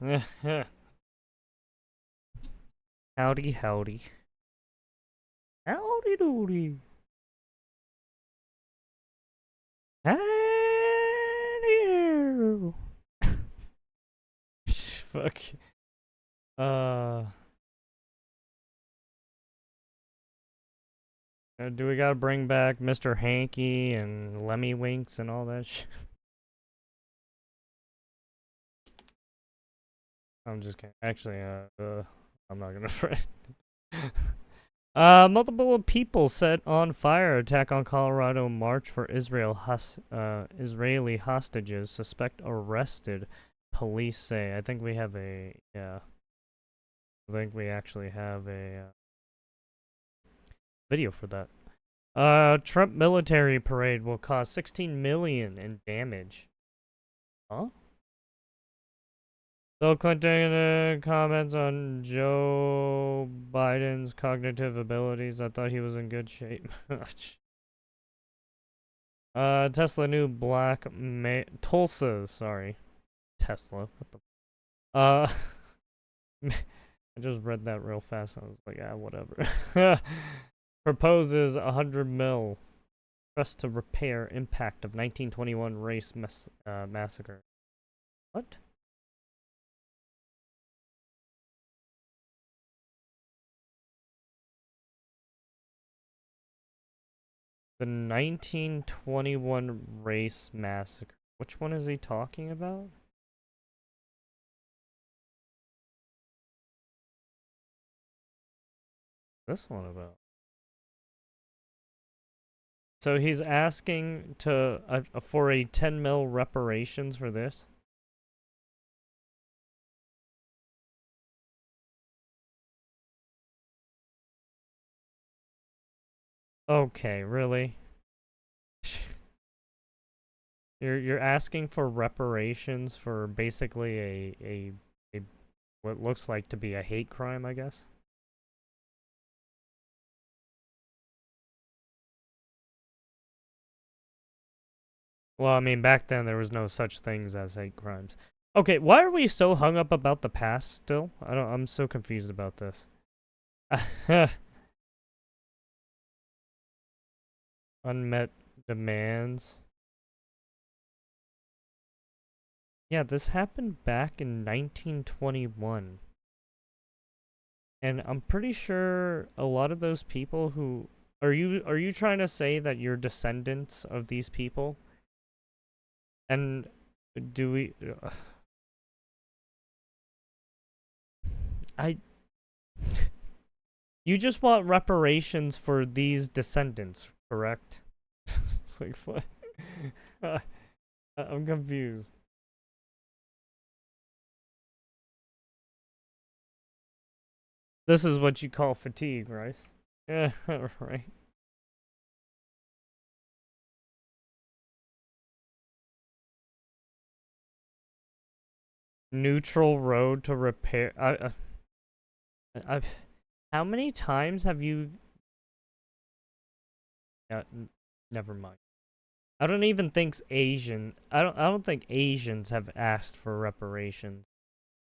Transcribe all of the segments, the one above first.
this. Howdy, howdy. Howdy doody. Howdy. Fuck. Do we gotta bring back Mr. Hanky and Lemmy Winks and all that shit? I'm just kidding. Actually, I'm not gonna fret. Multiple people set on fire. Attack on Colorado March for Israeli hostages. Suspect arrested. Police say. I think we have a, yeah. I think we actually have a video for that. Trump military parade will cause 16 million in damage. Huh? Bill Clinton comments on Joe Biden's cognitive abilities. I thought he was in good shape. Tesla new black Tulsa, sorry. Tesla. What the I just read that real fast. I was like, ah, whatever. Proposes 100 mil trust to repair impact of 1921 race massacre. What? The 1921 race massacre. Which one is he talking about? This one about. So he's asking to for a 10 mil reparations for this? Okay, really? You're asking for reparations for basically a what looks like to be a hate crime, I guess? Well, I mean, back then there was no such things as hate crimes. Okay, why are we so hung up about the past still? I'm so confused about this. Unmet demands. Yeah, this happened back in 1921. And I'm pretty sure a lot of those people who are you trying to say that you're descendants of these people? And do we I you just want reparations for these descendants, correct? It's like what? I'm confused. This is what you call fatigue, right? Yeah, right. Neutral road to repair. How many times have you? Never mind. I don't even think I don't think Asians have asked for reparations.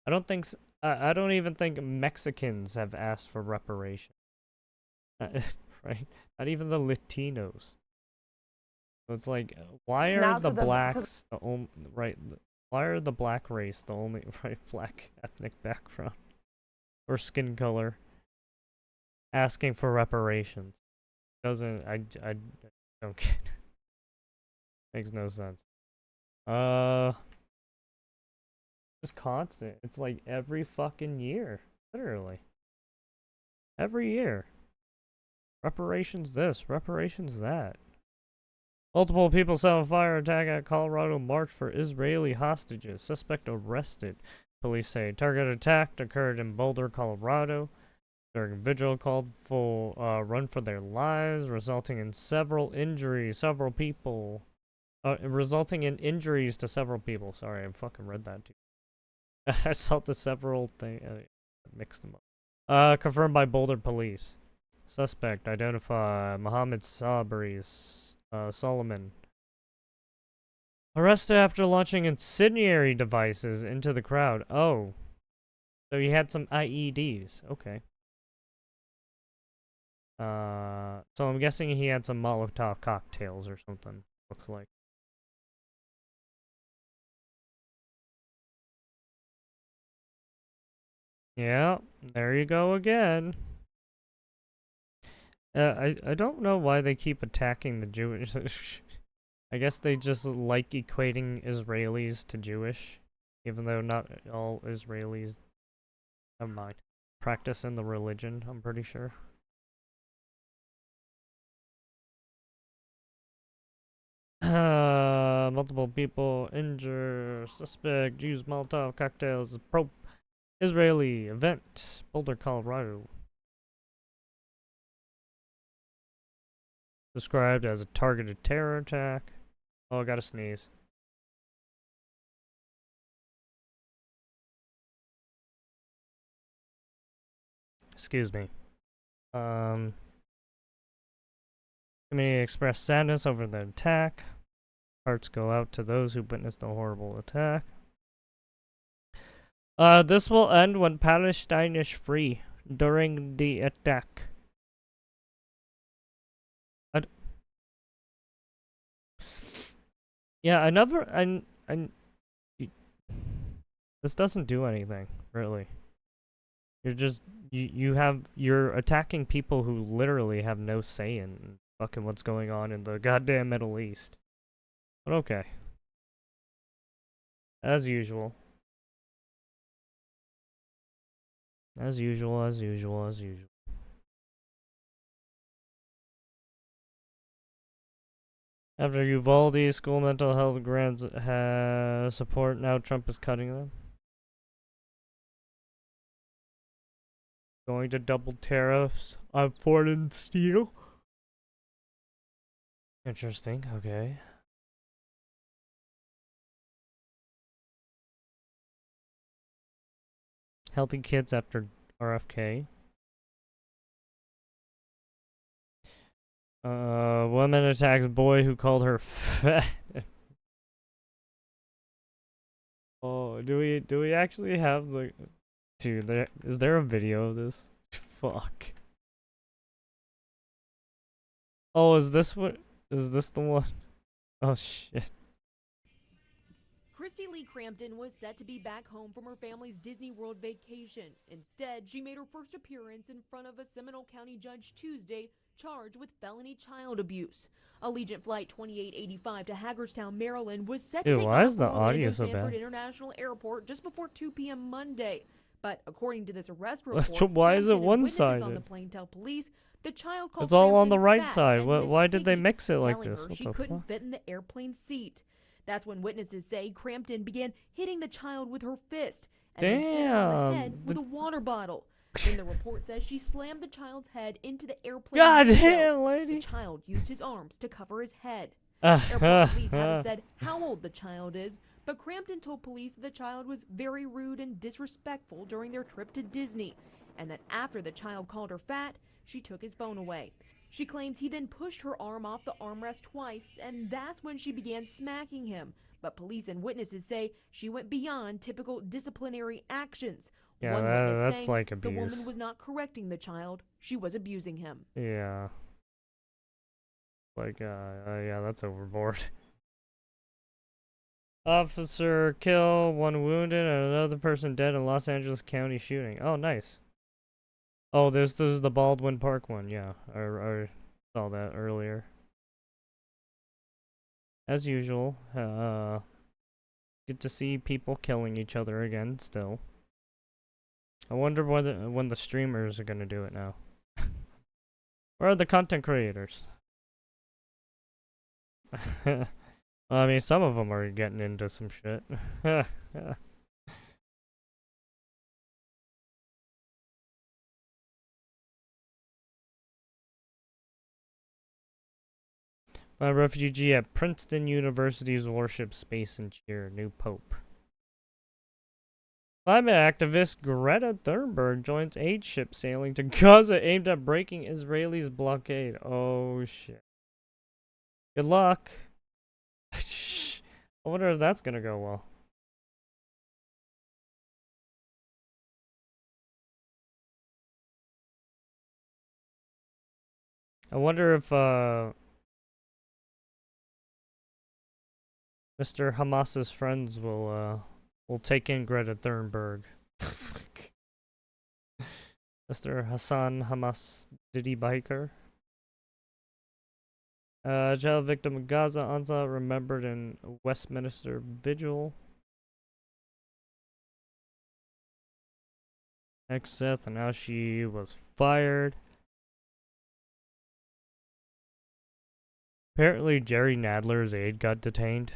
I don't think. I don't even think Mexicans have asked for reparations. Right? Not even the Latinos. So it's like, why are the blacks the only right? Why are the black race the only right black ethnic background or skin color asking for reparations? Doesn't I don't get it. Makes no sense. It's constant. It's like every fucking year, literally. Every year. Reparations this, reparations that. Multiple people set on fire attack at Colorado March for Israeli hostages. Suspect arrested. Police say target attack occurred in Boulder, Colorado. During vigil called for run for their lives, resulting in several injuries. Resulting in injuries to several people. Sorry, I fucking read that too. I saw the several thing. Mixed them up. Confirmed by Boulder police. Suspect identified Mohammed Sabri Solomon. Arrested after launching incendiary devices into the crowd. Oh. So he had some IEDs. Okay. So I'm guessing he had some Molotov cocktails or something. Looks like. Yeah, there you go again. I don't know why they keep attacking the Jewish. I guess they just like equating Israelis to Jewish, even though not all Israelis, never mind, practice in the religion, I'm pretty sure. Multiple people injured, suspect, Jews, Molotov cocktails, pro-Israeli event, Boulder, Colorado. Described as a targeted terror attack. Oh, I gotta sneeze. Excuse me. Community expressed sadness over the attack. Hearts go out to those who witnessed the horrible attack. This will end when Palestine is free during the attack. Yeah, this doesn't do anything, really. You're attacking people who literally have no say in fucking what's going on in the goddamn Middle East. But okay. As usual. As usual, as usual, as usual. After Uvalde school mental health grants has support, now Trump is cutting them. Going to double tariffs on foreign steel. Interesting, okay. Healthy kids after RFK. Woman attacks boy who called her fat. Oh, do we actually have the... Dude, is there a video of this? Fuck. Oh, is this the one? Oh, shit. Christy Lee Crampton was set to be back home from her family's Disney World vacation. Instead, she made her first appearance in front of a Seminole County judge Tuesday, charged with felony child abuse. Allegiant Flight 2885 to Hagerstown, Maryland was set to take off from Orlando Sanford International Airport just before 2 p.m. Monday. But according to this arrest report, why is it one-sided? On the plane tell police the child called it's all on the right fat side. Why did they mix it like this? What she couldn't fit in the airplane seat. That's when witnesses say Crampton began hitting the child with her fist and then hit her on the head with a water bottle. Then the report says she slammed the child's head into the airplane. Goddamn, lady! The child used his arms to cover his head. Airport police haven't said how old the child is, but Crampton told police that the child was very rude and disrespectful during their trip to Disney, and that after the child called her fat, she took his phone away. She claims he then pushed her arm off the armrest twice, and that's when she began smacking him. But police and witnesses say she went beyond typical disciplinary actions. Yeah, one witness that's saying like abuse. The woman was not correcting the child, she was abusing him. Yeah. Like, yeah, that's overboard. Officer kill, 1 wounded, and another person dead in Los Angeles County shooting. Oh, nice. Oh, this is the Baldwin Park one, yeah. I saw that earlier. As usual, good to see people killing each other again, still. I wonder when the streamers are gonna do it now. Where are the content creators? I mean, some of them are getting into some shit. A refugee at Princeton University's worship space and cheer. New pope. Climate activist Greta Thunberg joins aid ship sailing to Gaza aimed at breaking Israelis' blockade. Oh, shit. Good luck. I wonder if that's gonna go well. I wonder if Mr. Hamas's friends will take in Greta Thunberg. Mr. Hassan Hamas Diddy Biker. Child victim of Gaza Anza remembered in Westminster Vigil. Ex-Seth, and now she was fired. Apparently, Jerry Nadler's aide got detained.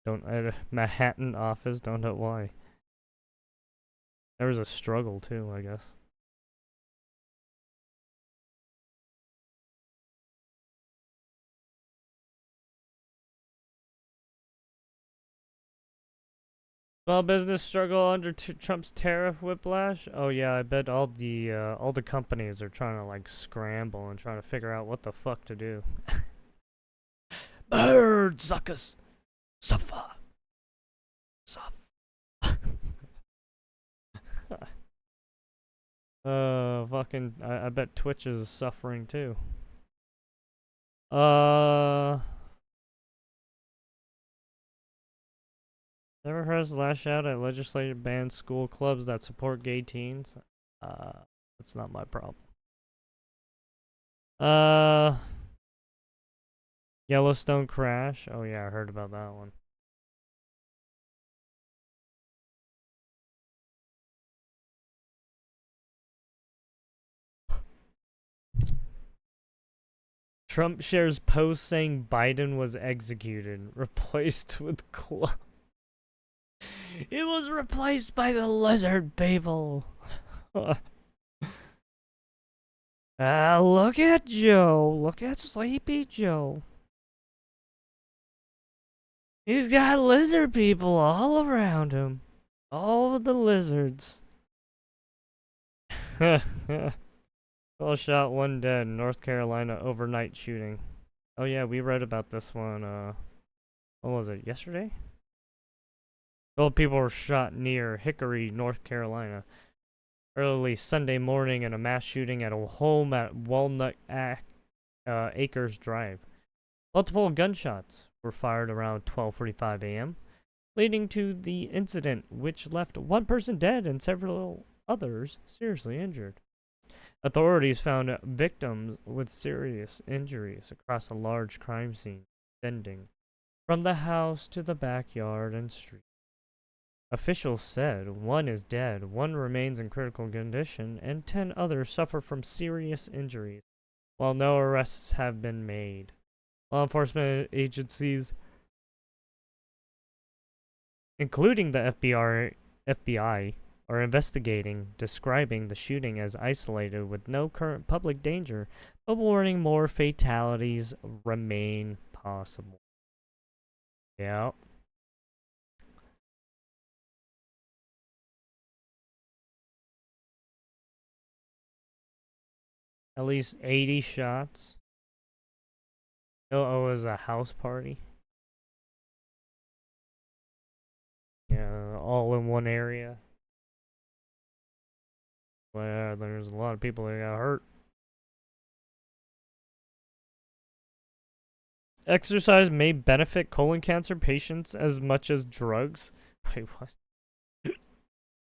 Don't at a Manhattan office. Don't know why. There was a struggle too, I guess. Small business struggle under Trump's tariff whiplash. Oh yeah, I bet all the companies are trying to like scramble and trying to figure out what the fuck to do. Bird suckers, suffer, suffer. Fucking, I bet Twitch is suffering too. Never heard us lash out at legislative banned school clubs that support gay teens? That's not my problem. Yellowstone crash. Oh yeah, I heard about that one. Trump shares post saying Biden was executed, replaced with club. It was replaced by the lizard people. Look at Joe. Look at Sleepy Joe. He's got lizard people all around him. All the lizards. 12 shot, 1 dead. North Carolina overnight shooting. Oh yeah, we read about this one, what was it, yesterday? 12 people were shot near Hickory, North Carolina. Early Sunday morning in a mass shooting at a home at Walnut Acres Drive. Multiple gunshots were fired around 12:45 a.m., leading to the incident, which left one person dead and several others seriously injured. Authorities found victims with serious injuries across a large crime scene, extending from the house to the backyard and street. Officials said 1 is dead, 1 remains in critical condition, and 10 others suffer from serious injuries, while no arrests have been made. Law enforcement agencies, including the FBI, are investigating, describing the shooting as isolated with no current public danger, but warning more fatalities remain possible. Yeah. At least 80 shots. Oh, it was a house party. Yeah, all in one area. Well, there's a lot of people that got hurt. Exercise may benefit colon cancer patients as much as drugs. Wait, what?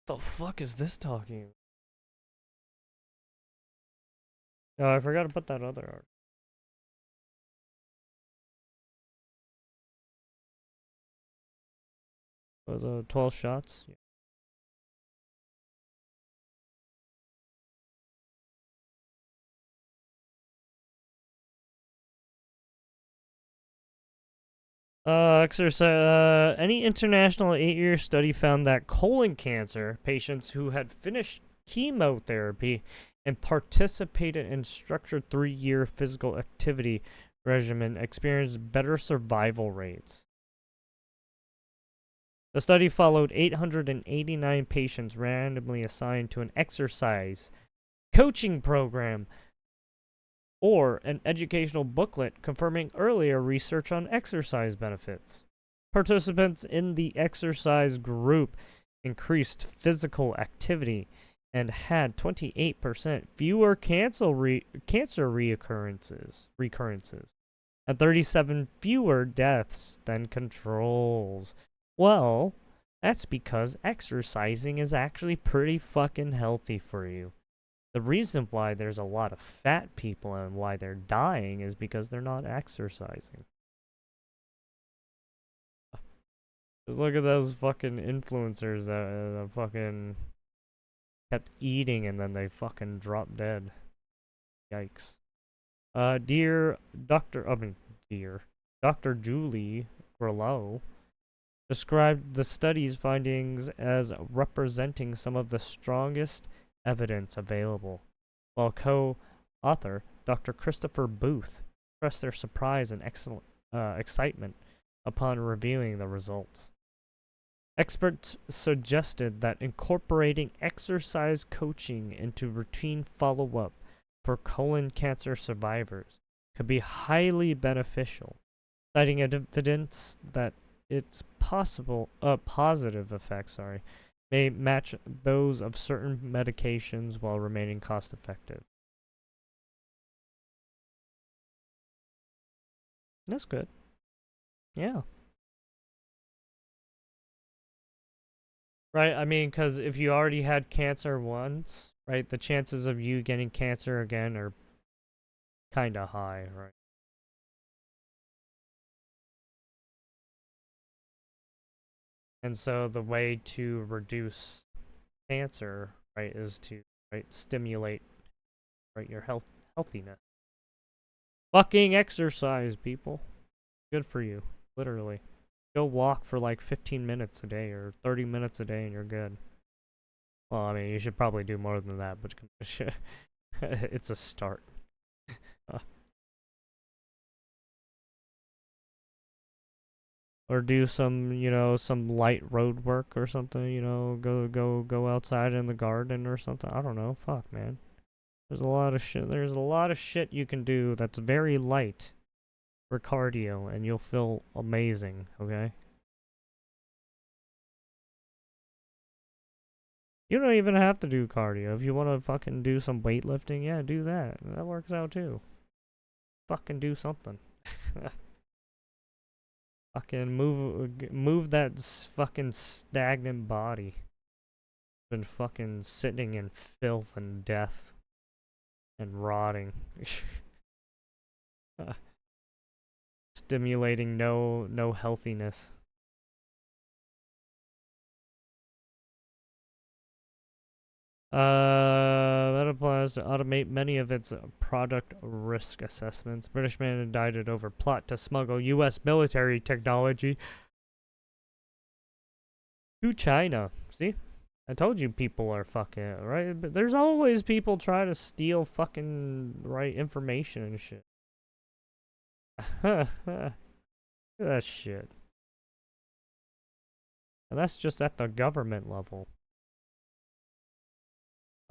The fuck is this talking about? Oh, I forgot to put that other art. Was 12 shots? Yeah. Exercise. Any international 8-year study found that colon cancer patients who had finished chemotherapy and participated in structured 3-year physical activity regimen experienced better survival rates. The study followed 889 patients randomly assigned to an exercise coaching program or an educational booklet confirming earlier research on exercise benefits. Participants in the exercise group increased physical activity and had 28% fewer cancer recurrences, and 37 fewer deaths than controls. Well, that's because exercising is actually pretty fucking healthy for you. The reason why there's a lot of fat people and why they're dying is because they're not exercising. Just look at those fucking influencers that fucking kept eating and then they fucking dropped dead. Yikes. Dear Dr. Julie Grillo described the study's findings as representing some of the strongest evidence available, while co-author Dr. Christopher Booth expressed their surprise and excitement upon reviewing the results. Experts suggested that incorporating exercise coaching into routine follow-up for colon cancer survivors could be highly beneficial, citing evidence that its positive effects may match those of certain medications while remaining cost-effective. That's good. Yeah. Right, I mean, because if you already had cancer once, right, the chances of you getting cancer again are kind of high, right? And so the way to reduce cancer, right, is to, right, stimulate, right, your healthiness. Fucking exercise, people. Good for you, literally. Go walk for like 15 minutes a day or 30 minutes a day and you're good. Well, I mean, you should probably do more than that, but it's a start. Or do some, some light road work or something, go outside in the garden or something. I don't know. Fuck, man. There's a lot of shit you can do that's very light for cardio and you'll feel amazing, okay? You don't even have to do cardio. If you want to fucking do some weightlifting, yeah, do that. That works out too. Fucking do something. Fucking move that fucking stagnant body. Been fucking sitting in filth and death and rotting. Stimulating no healthiness. Meta plans to automate many of its product risk assessments. British man indicted over plot to smuggle U.S. military technology to China. See? I told you people are fucking, right? But there's always people trying to steal fucking, right, information and shit. Look at that shit. And that's just at the government level.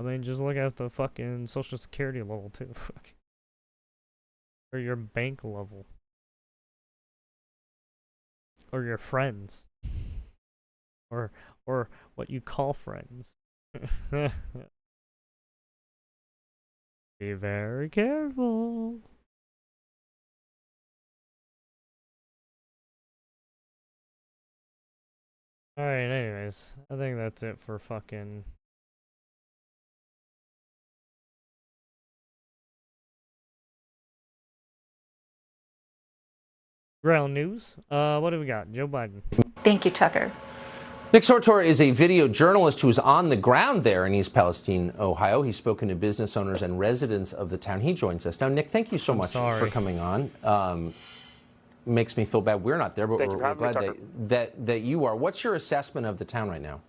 I mean, just look at the fucking Social Security level, too. Fuck. Or your bank level. Or your friends. Or what you call friends. Be very careful. Alright, anyways. I think that's it for fucking... ground news. What do we got? Joe Biden. Thank you, Tucker. Nick Sortor is a video journalist who is on the ground there in East Palestine, Ohio. He's spoken to business owners and residents of the town. He joins us now. Nick, thank you so much for coming on. Makes me feel bad we're not there, but we're glad that you are. What's your assessment of the town right now?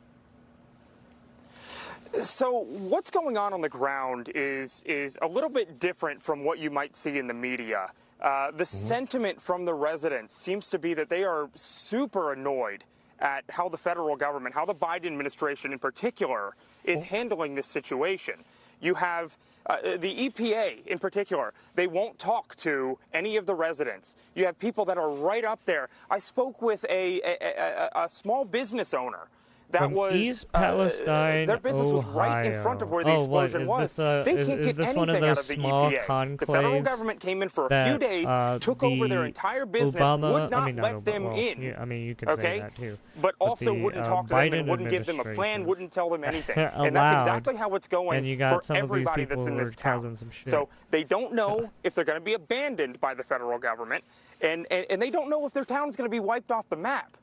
So what's going on the ground is a little bit different from what you might see in the media. The sentiment from the residents seems to be that they are super annoyed at how the federal government, how the Biden administration in particular, is handling this situation. You have the EPA in particular. They won't talk to any of the residents. You have people that are right up there. I spoke with a small business owner that From was East Palestine, their business was right in front of where the explosion was. They can't get this one of anything out those of the small EPA. The federal conclaves government came in for a that, few days, took over their entire business, would not let them in. Yeah, I mean, you could say that too. But also the, wouldn't talk to them and Biden wouldn't give them a plan, administration wouldn't tell them anything. And that's exactly how it's going and you got for some of these everybody people that's in who this are causing town. some shit. So they don't know if they're going to be abandoned by the federal government, and they don't know if their town is going to be wiped off the map.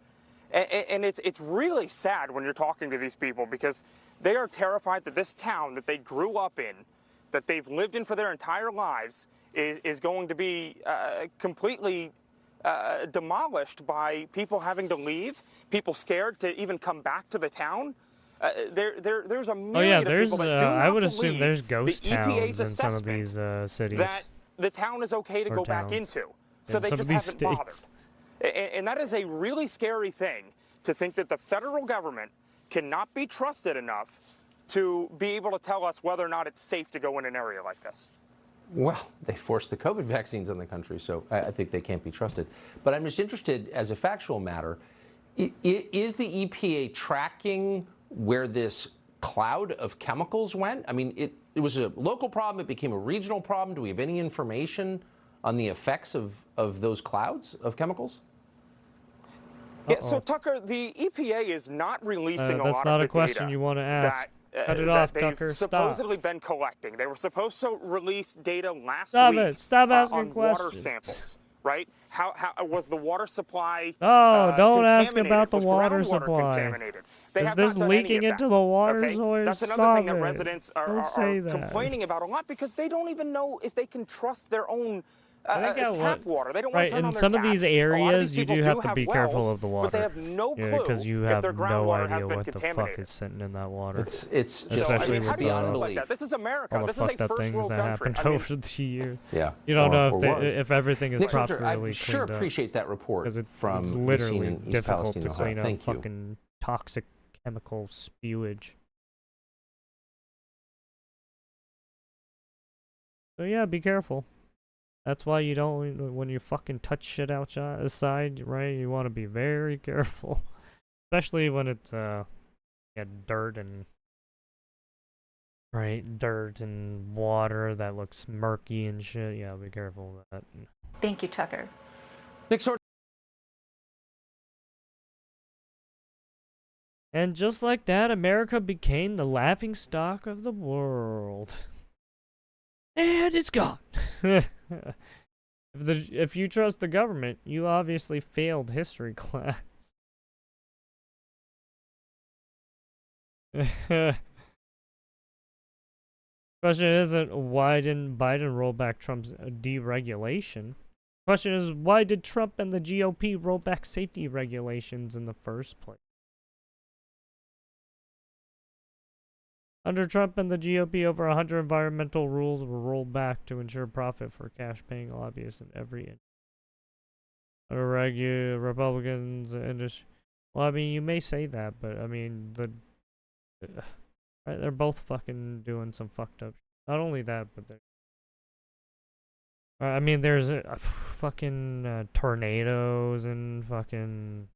And it's really sad when you're talking to these people, because they are terrified that this town that they grew up in, that they've lived in for their entire lives, is going to be completely demolished by people having to leave, people scared to even come back to the town. There's a myriad of people that do not I would assume there's believe ghost the EPA's towns in some of these assessment cities. that the town is okay to go back into. So In they some just of these haven't states. bothered. And that is a really scary thing, to think that the federal government cannot be trusted enough to be able to tell us whether or not it's safe to go in an area like this. Well, they forced the COVID vaccines on the country, so I think they can't be trusted. But I'm just interested, as a factual matter, is the EPA tracking where this cloud of chemicals went? I mean, it was a local problem, it became a regional problem. Do we have any information on the effects of those clouds of chemicals? Yeah, so Tucker, the EPA is not releasing a lot of the data. That's not a question you want to ask. Cut it off, Tucker. They've supposedly been collecting. They were supposed to release data last week. Stop asking on questions. Water samples, right? How was the water supply? Don't ask contaminated? about the Was water groundwater supply. Contaminated? They Is have this not done any leaking of into that, the water okay? source? That's another Stop thing that it. residents are Don't say that. complaining about a lot, because they don't even know if they can trust their own tap water. They don't right, want to turn on in their some of taps. these A lot areas, these you people do have to be wells, careful of the water. but they have no clue because you if have their no groundwater has idea been what the fuck contaminated. is sitting in that water. It's especially how with do you the, like that? This is America. all the This is a fucked up first things world that country. happened over the years. Yeah. You don't know or if everything is Nick properly Soldier, I cleaned sure up. appreciate that report Because it's from literally East difficult Palestine, to Ohio. clean up Thank you. fucking toxic chemical spewage. So yeah, be careful. That's why you don't, when you fucking touch shit outside, right, you want to be very careful. Especially when it's, dirt and, dirt and water that looks murky and shit. Yeah, be careful of that. Thank you, Tucker. Nick Soldier. And just like that, America became the laughingstock of the world. And it's gone. If you trust the government, you obviously failed history class. Question isn't why didn't Biden roll back Trump's deregulation? Question is, why did Trump and the GOP roll back safety regulations in the first place? Under Trump and the GOP, over 100 environmental rules were rolled back to ensure profit for cash-paying lobbyists in every industry. Under Republicans, industry. Well, I mean, you may say that, but I mean, they're both fucking doing some fucked up. Not only that, but I mean, there's fucking tornadoes and fucking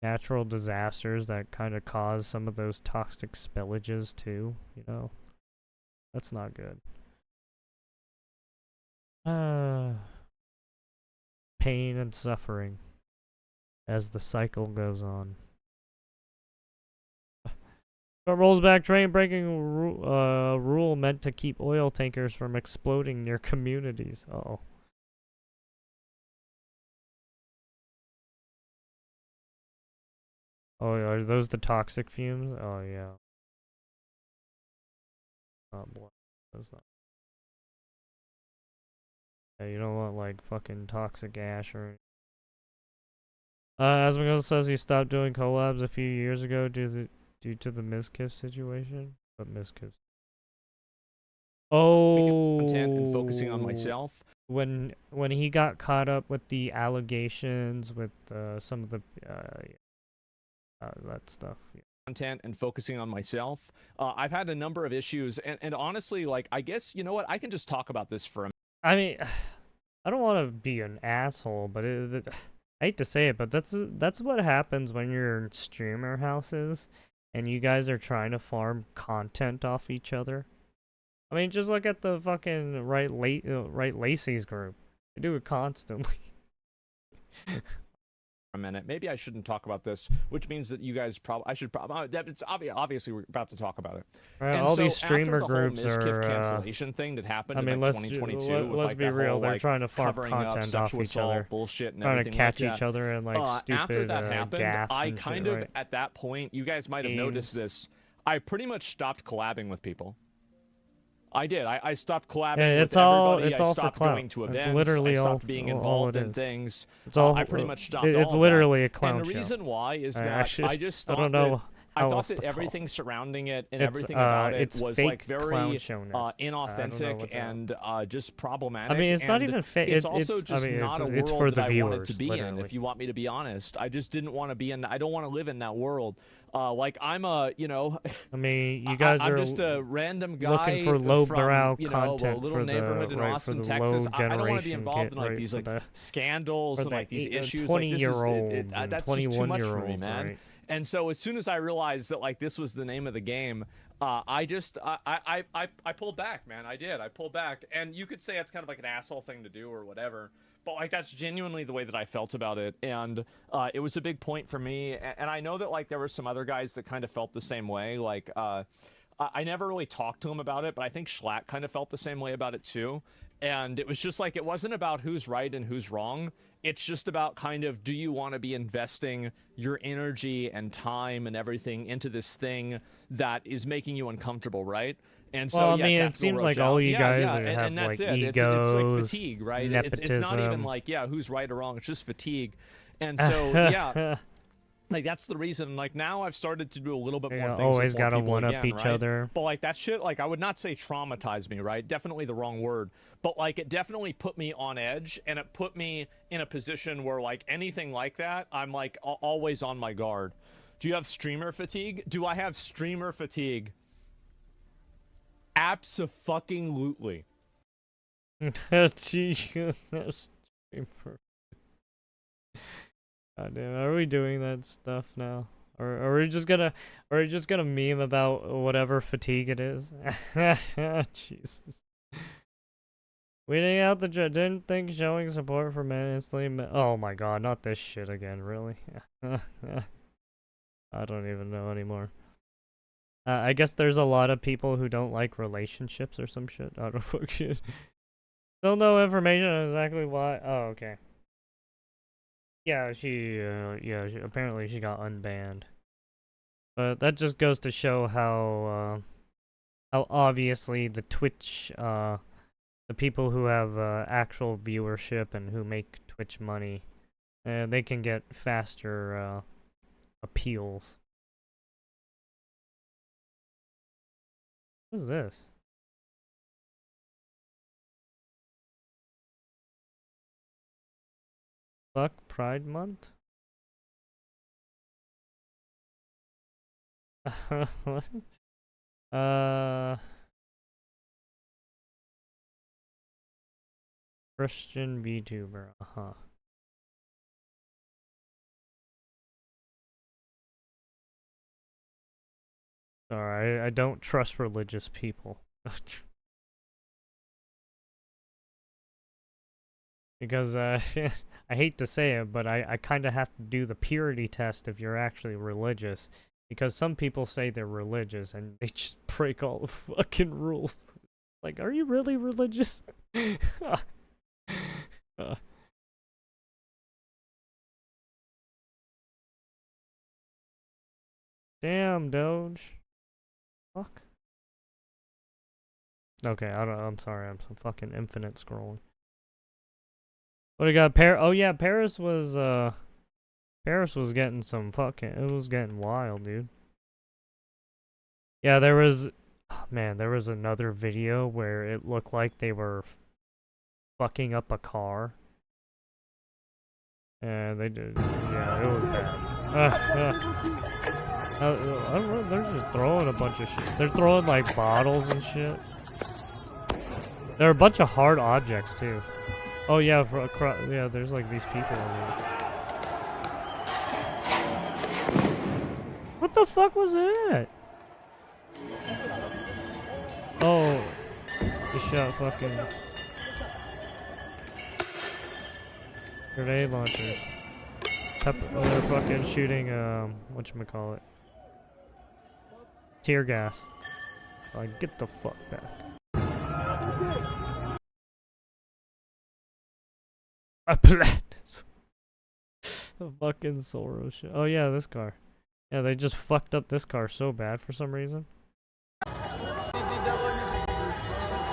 natural disasters that kind of cause some of those toxic spillages too, you know. That's not good. Pain and suffering as the cycle goes on. A rolls back train breaking rule meant to keep oil tankers from exploding near communities. Uh-oh. Oh, are those the toxic fumes? Oh, yeah. Oh, boy. That's not. Yeah, you don't want, like, fucking toxic ash or... Asmongold says he stopped doing collabs a few years ago due to the Mizkif situation. But Mizkif... Oh! Content and focusing on myself. When he got caught up with the allegations with some of the... that stuff. Yeah. content and focusing on myself. I've had a number of issues, and honestly, like, I guess, you know what, I can just talk about this for a minute. I mean, I don't want to be an asshole, but I hate to say it, but that's what happens when you're in streamer houses and you guys are trying to farm content off each other. I mean, just look at the fucking Right Lacey's group. They do it constantly. A minute. Maybe I shouldn't talk about this, which means that you guys probably, it's obviously we're about to talk about it. Right, and all so these streamer after the whole groups Miskiff are cancellation thing that happened I mean, in like 2022 with let's like be that real. whole, They're like, trying to farm covering up content sexual off each assault other, bullshit and trying to everything catch like each that. other in like stupid After that happened, gaffes I and kind shit, of right? at that point, you guys might have noticed this. I pretty much stopped collabing with people. I did. I stopped collabing with everybody. I stopped going to events. It's literally I stopped being involved in things. It's all. I pretty much stopped. It's all literally that. a clown And the show. reason why is that I just thought I don't know. I thought that everything surrounding it and everything about it was fake like very inauthentic what and just problematic. I mean, it's not and even fake. It's also just not a world for the that I viewers, wanted to be in. If you want me to be honest, I just didn't want to be in. I don't want to live in that world. Like I'm a, you know. I mean, you guys I'm are just a random guy looking for lowbrow from, content a little for neighborhood the in Austin, for the Texas. low I don't want to be generation involved in like right, these for like the, scandals for and the like these issues. 20-year-olds like, and that's just too much for me, 21-year-olds, man. right? And so as soon as I realized that like this was the name of the game, I pulled back, man. I did. I pulled back, and you could say it's kind of like an asshole thing to do or whatever, but like that's genuinely the way that I felt about it, and it was a big point for me. And I know that like there were some other guys that kind of felt the same way. Like I never really talked to him about it, but I think Schlatt kind of felt the same way about it too. And it was just like, it wasn't about who's right and who's wrong. It's just about kind of, do you want to be investing your energy and time and everything into this thing that is making you uncomfortable, right? And so, well, I yeah, mean, it seems like all you guys have like egos, it's like fatigue, right? Nepotism. It's not even like, yeah, who's right or wrong. It's just fatigue. And so, yeah. Like, that's the reason, like, now I've started to do a little bit more things always with more gotta people one-up again, each right? other. But, like, that shit, like, I would not say traumatized me, right? Definitely the wrong word. But, like, it definitely put me on edge, and it put me in a position where, like, anything like that, I'm, like, always on my guard. Do you have streamer fatigue? Do I have streamer fatigue? Abso-fucking-lutely. God damn, are we doing that stuff now? Or are we just gonna meme about whatever fatigue it is? Jesus. Weeding out the didn't think showing support for men instantly oh my god, not this shit again, really? I don't even know anymore. I guess there's a lot of people who don't like relationships or some shit. I don't fuck shit. Still no information on exactly why. Oh, okay. Yeah, apparently she got unbanned. But that just goes to show how obviously the Twitch, the people who have actual viewership and who make Twitch money, they can get faster appeals. What is this? Fuck Pride Month? What? Christian VTuber, Sorry, I don't trust religious people. Because, I hate to say it, but I kind of have to do the purity test if you're actually religious. Because some people say they're religious, and they just break all the fucking rules. Like, are you really religious? Damn, Doge. Fuck. Okay, I'm sorry, I'm some fucking infinite scrolling. What do you got? Oh yeah, Paris was getting some fucking, it was getting wild, dude. Yeah, there was, oh man, there was another video where it looked like they were fucking up a car. And they did, yeah, it was bad. I don't know, they're just throwing a bunch of shit. They're throwing like bottles and shit. There are a bunch of hard objects too. Oh yeah, yeah, there's like these people in here. What the fuck was that? Oh, he shot fucking grenade launchers. They're fucking shooting, whatchamacallit? Tear gas. Like, get the fuck back. A planet. The fucking Soros shit. Oh yeah, this car. Yeah, they just fucked up this car so bad for some reason.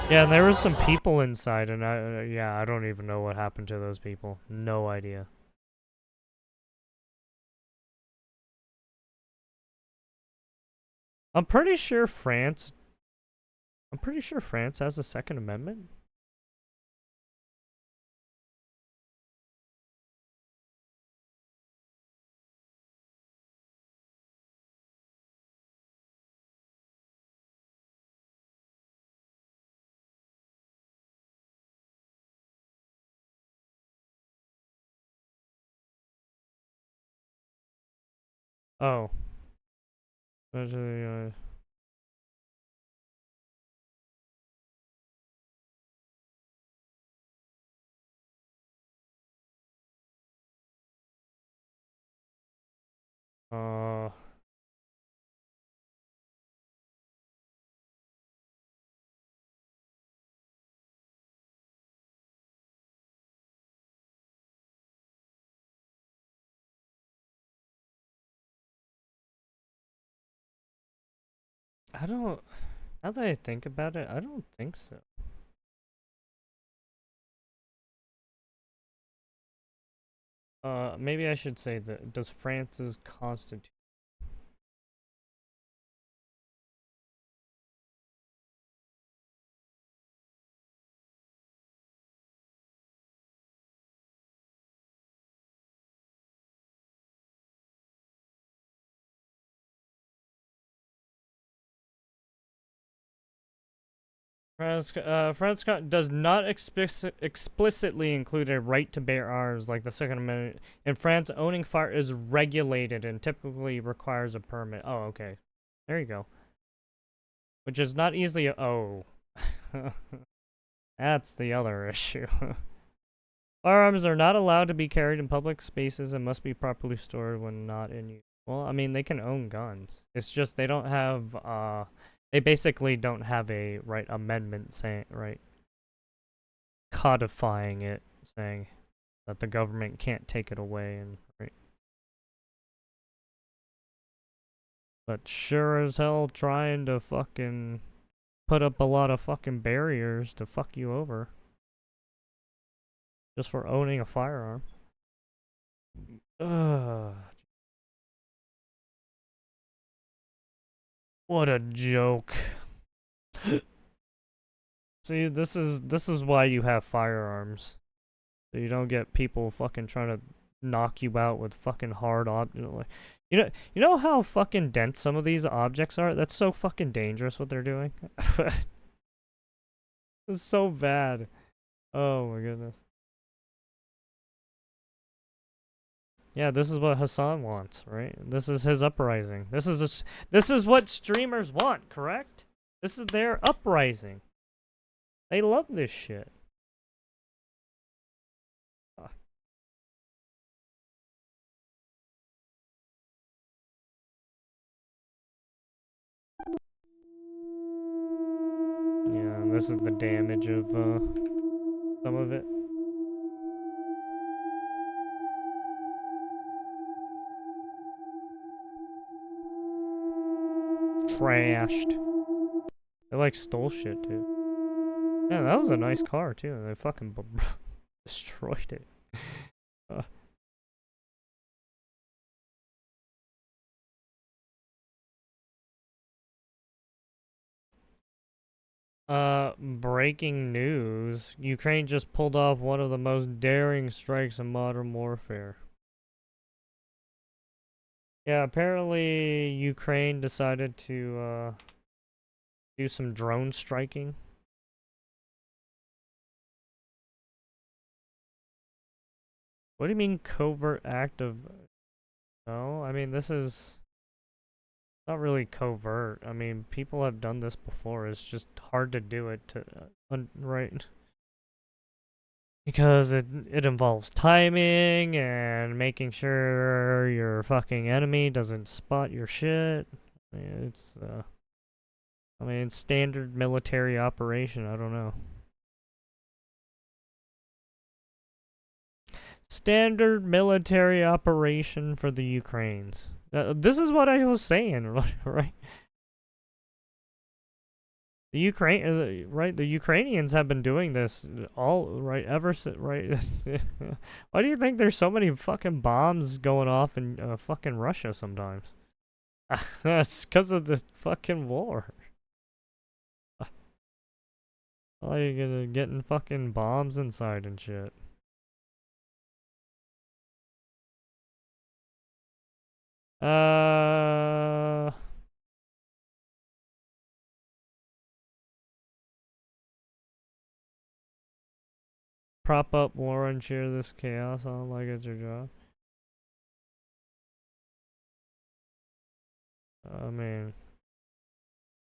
Yeah, and there was some people inside, and I don't even know what happened to those people. No idea. I'm pretty sure France has a Second Amendment. Oh. Actually, I don't. Now that I think about it, I don't think so. Maybe I should say that. Does France's constitution? France does not explicitly include a right to bear arms like the Second Amendment. In France, owning fire is regulated and typically requires a permit. Oh, okay. There you go. Which is not easily oh. That's the other issue. Firearms are not allowed to be carried in public spaces and must be properly stored when not in use. Well, I mean, they can own guns. It's just they don't have, they basically don't have a amendment saying, codifying it, saying that the government can't take it away and, But sure as hell trying to fucking put up a lot of fucking barriers to fuck you over. Just for owning a firearm. Ugh. What a joke. See, this is why you have firearms. So you don't get people fucking trying to knock you out with fucking hard objects. You know how fucking dense some of these objects are? That's so fucking dangerous what they're doing. It's so bad. Oh my goodness. Yeah, this is what Hassan wants, right? This is his uprising. This is what streamers want, correct? This is their uprising. They love this shit. Yeah, this is the damage of some of it. Trashed. They like stole shit too. Yeah, that was a nice car too. They fucking destroyed it. Breaking news. Ukraine just pulled off one of the most daring strikes in modern warfare. Yeah, apparently Ukraine decided to do some drone striking. What do you mean covert act of... No, I mean this is not really covert. I mean people have done this before. It's just hard to do it to right. Because it involves timing and making sure your fucking enemy doesn't spot your shit. I mean, it's standard military operation. I don't know. Standard military operation for the Ukraines. This is what I was saying, right? The the Ukrainians have been doing this ever since, right? Why do you think there's so many fucking bombs going off in fucking Russia sometimes? That's because of this fucking war. Like, getting fucking bombs inside and shit. Prop up war and cheer this chaos on like it's your job.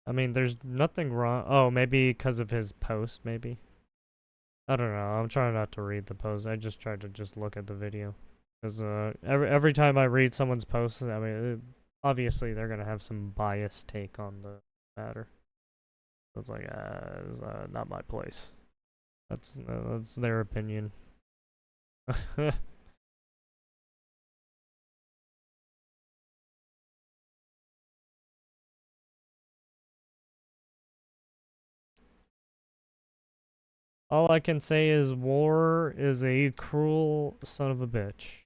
I mean, there's nothing wrong. Oh, maybe because of his post, maybe. I don't know. I'm trying not to read the post. I just tried to just look at the video. Because every time I read someone's post, I mean, obviously they're going to have some biased take on the matter. So it's like, it's not my place. That's their opinion. All I can say is war is a cruel son of a bitch.